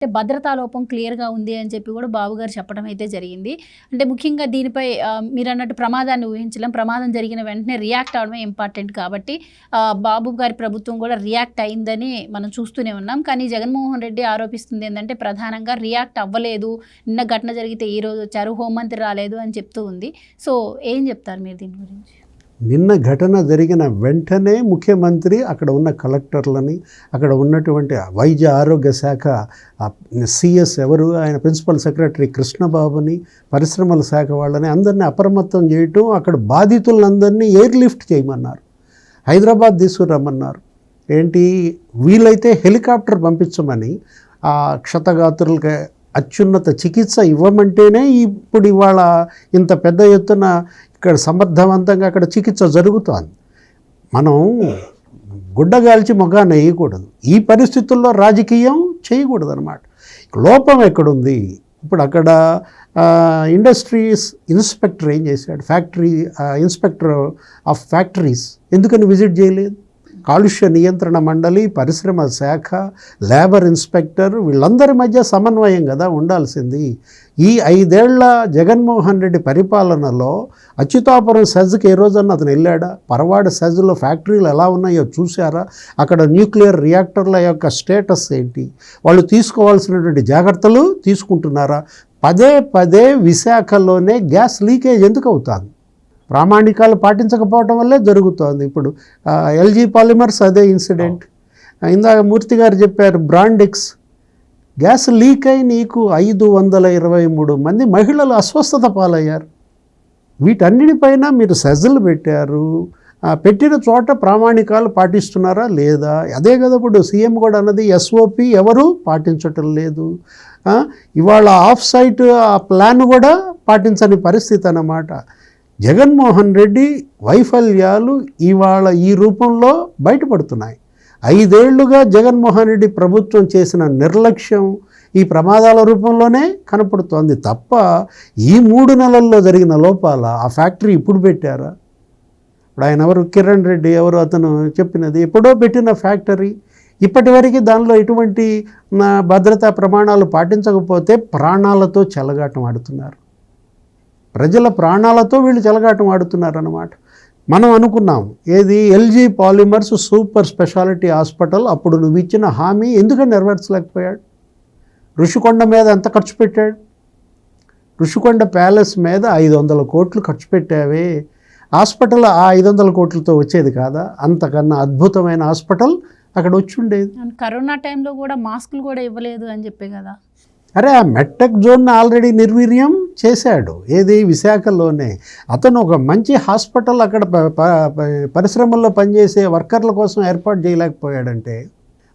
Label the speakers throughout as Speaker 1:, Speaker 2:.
Speaker 1: అంటే భద్రతా లోపం క్లియర్‌గా ఉంది అని చెప్పి కూడా బాబు గారు చెప్పడం అయితే జరిగింది. అంటే ముఖ్యంగా దీనిపై మీరన్నట్టు ప్రమాదాన్ని ఊహించలేం. ప్రమాదం జరిగిన వెంటనే రియాక్ట్ అవ్వడమే ఇంపార్టెంట్ కాబట్టి బాబు గారి ప్రభుత్వం కూడా రియాక్ట్ అయిందని మనం చూస్తూనే ఉన్నాం. కానీ జగన్మోహన్ రెడ్డి ఆరోపిస్తుంది ఏందంటే ప్రధానంగా రియాక్ట్ అవ్వలేదు. నిన్న ఘటన జరిగితే ఈరోజు వచ్చారు, హోంమంత్రి రాలేదు అని చెప్తూ ఉంది. సో ఏం చెప్తారు మీరు దీని గురించి?
Speaker 2: నిన్న ఘటన జరిగిన వెంటనే ముఖ్యమంత్రి అక్కడ ఉన్న కలెక్టర్లని, అక్కడ ఉన్నటువంటి వైద్య ఆరోగ్య శాఖ సిఎస్ ఎవరు, ఆయన ప్రిన్సిపల్ సెక్రటరీ కృష్ణబాబుని, పరిశ్రమల శాఖ వాళ్ళని అందరినీ అప్రమత్తం చేయటం, అక్కడ బాధితులందరినీ ఎయిర్ లిఫ్ట్ చేయమన్నారు, హైదరాబాద్ తీసుకురమ్మన్నారు. ఏంటి వీలైతే హెలికాప్టర్ పంపించమని, ఆ క్షతగాత్రులకి అత్యున్నత చికిత్స ఇవ్వమంటేనే ఇప్పుడు ఇవాళ ఇంత పెద్ద ఎత్తున ఇక్కడ సమర్థవంతంగా అక్కడ చికిత్స జరుగుతోంది. మనం గుడ్డగాల్చి మొగాన్ని వేయకూడదు. ఈ పరిస్థితుల్లో రాజకీయం చేయకూడదు అన్నమాట. లోపం ఎక్కడుంది? ఇప్పుడు అక్కడ ఇండస్ట్రీస్ ఇన్స్పెక్టర్ ఏం చేశాడు? ఫ్యాక్టరీ ఇన్స్పెక్టర్ ఆఫ్ ఫ్యాక్టరీస్ ఎందుకని విజిట్ చేయలేదు? కాలుష్య నియంత్రణ మండలి, పరిశ్రమ శాఖ, లేబర్ ఇన్స్పెక్టర్ వీళ్ళందరి మధ్య సమన్వయం కదా ఉండాల్సింది. ఈ 5 ఏళ్ల జగన్మోహన్ రెడ్డి పరిపాలనలో అచ్యుతాపురం సెజ్కి ఏ రోజన్నా అతను వెళ్ళాడా? పరవాడ సెజ్లో ఫ్యాక్టరీలు ఎలా ఉన్నాయో చూశారా? అక్కడ న్యూక్లియర్ రియాక్టర్ల యొక్క స్టేటస్ ఏంటి? వాళ్ళు తీసుకోవాల్సినటువంటి జాగ్రత్తలు తీసుకుంటున్నారా? పదే పదే విశాఖలోనే గ్యాస్ లీకేజ్ ఎందుకు అవుతుంది? ప్రామాణికాలు పాటించకపోవటం వల్లే జరుగుతోంది. ఇప్పుడు ఎల్జీ పాలిమర్స్ అదే ఇన్సిడెంట్. ఇందాక మూర్తి గారు చెప్పారు, బ్రాండెక్స్ గ్యాస్ లీక్ అయి నీకు 523 మంది మహిళలు అస్వస్థత పాలయ్యారు. వీటన్నిటిపైన మీరు సెజ్లు పెట్టారు. పెట్టిన చోట ప్రామాణికాలు పాటిస్తున్నారా లేదా? అదే కదా ఇప్పుడు సీఎం కూడా అన్నది, ఎస్ఓపి ఎవరు పాటించటం లేదు. ఇవాళ ఆఫ్ సైట్ ఆ ప్లాన్ కూడా పాటించని పరిస్థితి అన్నమాట. జగన్మోహన్ రెడ్డి వైఫల్యాలు ఇవాళ ఈ రూపంలో బయటపడుతున్నాయి. 5 ఏళ్లుగా జగన్మోహన్ రెడ్డి ప్రభుత్వం చేసిన నిర్లక్ష్యం ఈ ప్రమాదాల రూపంలోనే కనపడుతోంది తప్ప ఈ 3 నెలల్లో జరిగిన లోపాల ఆ ఫ్యాక్టరీ ఇప్పుడు పెట్టారా? ఇప్పుడు ఆయన ఎవరు, కిరణ్ రెడ్డి ఎవరు, అతను చెప్పినది ఎప్పుడో పెట్టిన ఫ్యాక్టరీ. ఇప్పటివరకు దానిలో ఎటువంటి భద్రతా ప్రమాణాలు పాటించకపోతే ప్రాణాలతో చెలగాటం ఆడుతున్నారు. ప్రజల ప్రాణాలతో వీళ్ళు చెలగాటం ఆడుతున్నారన్నమాట. మనం అనుకున్నాం ఏది, LG polymers super speciality hospital అప్పుడు నువ్వు ఇచ్చిన హామీ ఎందుకని నెరవేర్చలేకపోయాడు? ఋషికొండ మీద ఎంత ఖర్చు పెట్టాడు? ఋషికొండ ప్యాలెస్ మీద 500 కోట్లు ఖర్చు పెట్టావే. హాస్పిటల్ ఆ 500 కోట్లతో వచ్చేది కాదా? అంతకన్నా అద్భుతమైన హాస్పిటల్ అక్కడ వచ్చి ఉండేది.
Speaker 1: కరోనా టైంలో కూడా మాస్కులు కూడా ఇవ్వలేదు అని చెప్పే కదా.
Speaker 2: అరే ఆ మెట్టెక్ జోన్ని ఆల్రెడీ నిర్వీర్యం చేశాడు. ఏది, విశాఖలోనే. అతను ఒక మంచి హాస్పిటల్ అక్కడ పరిశ్రమల్లో పనిచేసే వర్కర్ల కోసం ఏర్పాటు చేయలేకపోయాడంటే,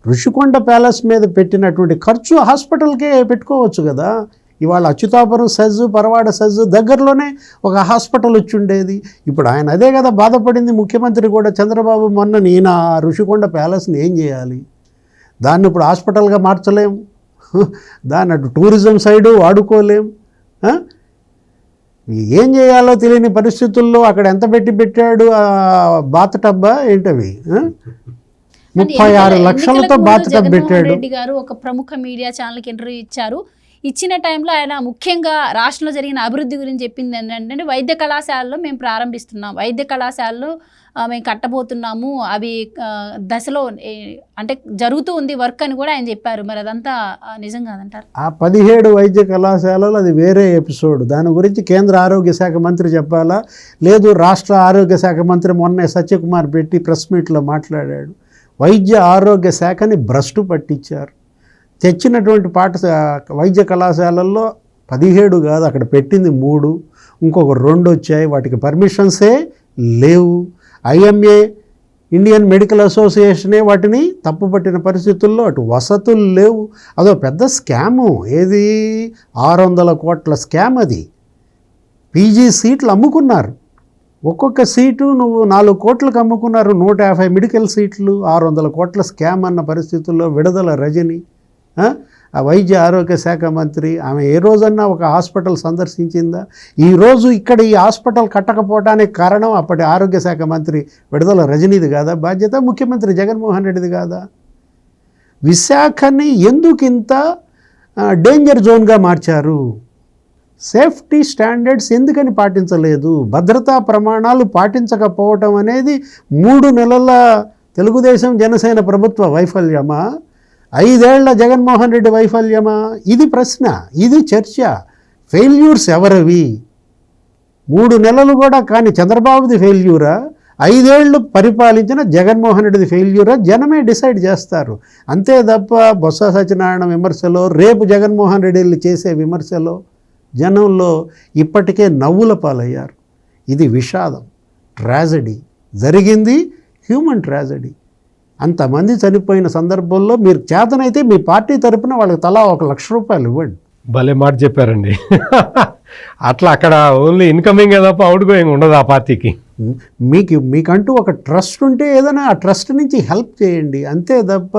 Speaker 2: ఋషికొండ ప్యాలెస్ మీద పెట్టినటువంటి ఖర్చు హాస్పిటల్కే పెట్టుకోవచ్చు కదా. ఇవాళ అచ్యుతాపురం సెజ్, పరవాడ సెజ్ దగ్గరలోనే ఒక హాస్పిటల్ వచ్చి ఉండేది. ఇప్పుడు ఆయన అదే కదా బాధపడింది. ముఖ్యమంత్రి కూడా చంద్రబాబు మొన్న, నేను ఆ ఋషికొండ ప్యాలెస్ని ఏం చేయాలి? దాన్ని ఇప్పుడు హాస్పిటల్గా మార్చలేము, దాన్ని అటు టూరిజం సైడు వాడుకోలేం. ఏం చేయాలో తెలియని పరిస్థితుల్లో అక్కడ ఎంత పెట్టాడు? బాత్ టబ్బా ఏంటవి, 36 లక్షలతో బాత్ టబ్ పెట్టాడు.
Speaker 1: రెడ్డి గారు ఒక ప్రముఖ మీడియా ఛానల్కి ఇంటర్వ్యూ ఇచ్చారు. ఇచ్చిన టైంలో ఆయన ముఖ్యంగా రాష్ట్రంలో జరిగిన అభివృద్ధి గురించి చెప్పింది ఏంటంటే, వైద్య కళాశాలలో మేము ప్రారంభిస్తున్నాం, వైద్య కళాశాలలు మేము కట్టబోతున్నాము, అవి దశలో అంటే జరుగుతూ ఉంది వర్క్ అని కూడా ఆయన చెప్పారు. మరి అదంతా నిజం కాదంటారు?
Speaker 2: ఆ 17 వైద్య కళాశాలలు అది వేరే ఎపిసోడ్. దాని గురించి కేంద్ర ఆరోగ్య శాఖ మంత్రి చెప్పాలా? లేదు, రాష్ట్ర ఆరోగ్య శాఖ మంత్రి మొన్నే సత్యకుమార్ పెట్టి ప్రెస్ మీట్లో మాట్లాడాడు. వైద్య ఆరోగ్య శాఖని భ్రష్టు పట్టించారు. తెచ్చినటువంటి వైద్య కళాశాలల్లో 17 కాదు, అక్కడ పెట్టింది 3, ఇంకొక 2 వచ్చాయి. వాటికి పర్మిషన్సే లేవు. ఐఎంఏ, ఇండియన్ మెడికల్ అసోసియేషనే వాటిని తప్పుపట్టిన పరిస్థితుల్లో అటు వసతులు లేవు. అదో పెద్ద స్కాము. ఏది, 600 కోట్ల స్కామ్ అది. పీజీ సీట్లు అమ్ముకున్నారు. ఒక్కొక్క సీటు నువ్వు 4 కోట్లకు అమ్ముకున్నారు. 150 మెడికల్ సీట్లు, 600 కోట్ల స్కామ్ అన్న పరిస్థితుల్లో విడుదల రజని, ఆ వైద్య ఆరోగ్య శాఖ మంత్రి, ఆమె ఏ రోజన్నా ఒక హాస్పిటల్ సందర్శించిందా? ఈరోజు ఇక్కడ ఈ హాస్పిటల్ కట్టకపోవడానికి కారణం అప్పటి ఆరోగ్య శాఖ మంత్రి విడుదల రజనీది కాదా? బాధ్యత ముఖ్యమంత్రి జగన్మోహన్ రెడ్డిది కాదా? విశాఖని ఎందుకింత డేంజర్ జోన్గా మార్చారు. సేఫ్టీ స్టాండర్డ్స్ ఎందుకని పాటించలేదు? భద్రతా ప్రమాణాలు పాటించకపోవటం అనేది 3 నెలల తెలుగుదేశం జనసేన ప్రభుత్వ వైఫల్యమా? 5 ఏళ్ల జగన్మోహన్ రెడ్డి వైఫల్యమా? ఇది ప్రశ్న, ఇది చర్చ. ఫెయిల్యూర్స్ ఎవరివి? 3 నెలలు కూడా కానీ చంద్రబాబుది ఫెయిల్యూరా, 5 ఏళ్ళు పరిపాలించిన జగన్మోహన్ రెడ్డిది ఫెయిల్యూరా? జనమే డిసైడ్ చేస్తారు. అంతే తప్ప బొత్స సత్యనారాయణ విమర్శలో, రేపు జగన్మోహన్ రెడ్డి చేసే విమర్శలో జనంలో ఇప్పటికే నవ్వుల పాలయ్యారు. ఇది విషాదం, ట్రాజడీ. జరిగింది హ్యూమన్ ట్రాజడీ. అంతమంది చనిపోయిన సందర్భంలో మీరు చేతనైతే మీ పార్టీ తరపున వాళ్ళకి తలా 1 లక్ష రూపాయలు ఇవ్వండి.
Speaker 3: భలే మాట చెప్పారండి. అట్లా అక్కడ ఓన్లీ ఇన్కమింగ్ తప్ప అవుట్ గోయింగ్ ఉండదు ఆ పార్టీకి.
Speaker 2: మీకంటూ ఒక ట్రస్ట్ ఉంటే ఏదైనా ఆ ట్రస్ట్ నుంచి హెల్ప్ చేయండి. అంతే తప్ప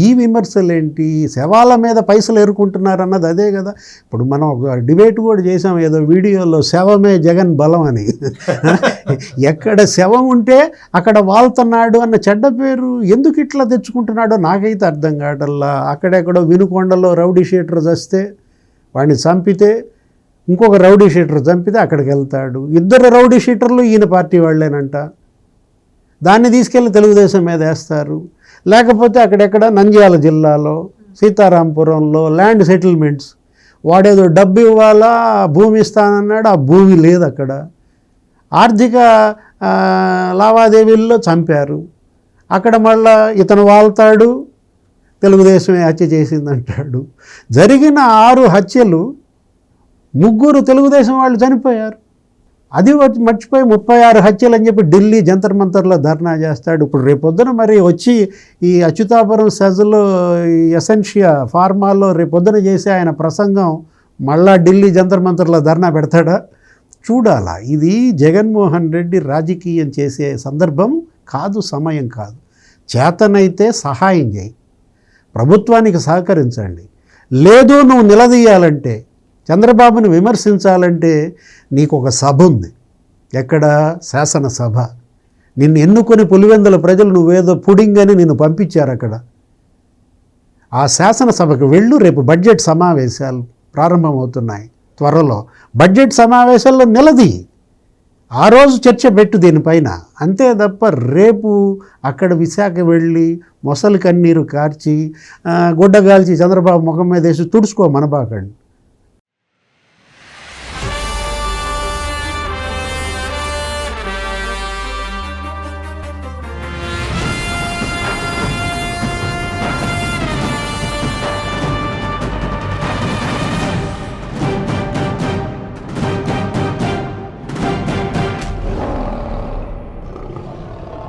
Speaker 2: ఈ విమర్శలు ఏంటి? శవాల మీద పైసలు ఎరుకుంటున్నారు అన్నది అదే కదా. ఇప్పుడు మనం ఒక డిబేట్ కూడా చేసాం ఏదో వీడియోలో, శవమే జగన్ బలం అని. ఎక్కడ శవం ఉంటే అక్కడ వాళ్తున్నాడు అన్న చెడ్డ పేరు ఎందుకు ఇట్లా తెచ్చుకుంటున్నాడో నాకైతే అర్థం కావటల్లా. అక్కడెక్కడో వినుకొండలో రౌడీ షీటర్ వస్తే వాడిని చంపితే ఇంకొక రౌడీ షీటర్ చంపితే అక్కడికి వెళ్తాడు. 2 రౌడీ షీటర్లు ఈయన పార్టీ వాళ్ళేనంట. దాన్ని తీసుకెళ్ళి తెలుగుదేశం మీద వేస్తారు. లేకపోతే అక్కడెక్కడ నంద్యాల జిల్లాలో సీతారాంపురంలో ల్యాండ్ సెటిల్మెంట్స్, వాడేదో డబ్బు ఇవ్వాలా, భూమి ఇస్తానన్నాడు, ఆ భూమి లేదు అక్కడ. ఆర్థిక లావాదేవీల్లో చంపారు. అక్కడ మళ్ళా ఇతను వాళ్తాడు, తెలుగుదేశమే హత్య చేసిందంటాడు. జరిగిన 6 హత్యలు 3 తెలుగుదేశం వాళ్ళు చనిపోయారు. అది మర్చిపోయి 36 హత్యలు అని చెప్పి ఢిల్లీ జంతర్ మంతర్లో ధర్నా చేస్తాడు. ఇప్పుడు రేపొద్దున మరి వచ్చి ఈ అచ్యుతాపురం సెజ్లో ఎసెన్షియా ఫార్మాలో రేపొద్దున చేసే ఆయన ప్రసంగం మళ్ళా ఢిల్లీ జంతర్ మంతర్లో ధర్నా పెడతాడా? చూడాలా. ఇది జగన్మోహన్ రెడ్డి రాజకీయం చేసే సందర్భం కాదు, సమయం కాదు. చేతనైతే సహాయం చేయి, ప్రభుత్వానికి సహకరించండి. లేదు నువ్వు నిలదీయాలంటే, చంద్రబాబుని విమర్శించాలంటే నీకు ఒక సభ ఉంది. ఎక్కడ? శాసనసభ. నిన్ను ఎన్నుకొని పులివెందుల ప్రజలు నువ్వేదో పుడింగ్ అని నిన్ను పంపించారు అక్కడ. ఆ శాసనసభకు వెళ్ళు. రేపు బడ్జెట్ సమావేశాలు ప్రారంభమవుతున్నాయి త్వరలో. బడ్జెట్ సమావేశాల్లో నిలదీ, ఆ రోజు చర్చ పెట్టు దీనిపైన. అంతే తప్ప రేపు అక్కడ విశాఖ వెళ్ళి మొసలి కన్నీరు కార్చి గుడ్డగాల్చి చంద్రబాబు ముఖం మీద వేసి తుడుచుకో మనబాకండి.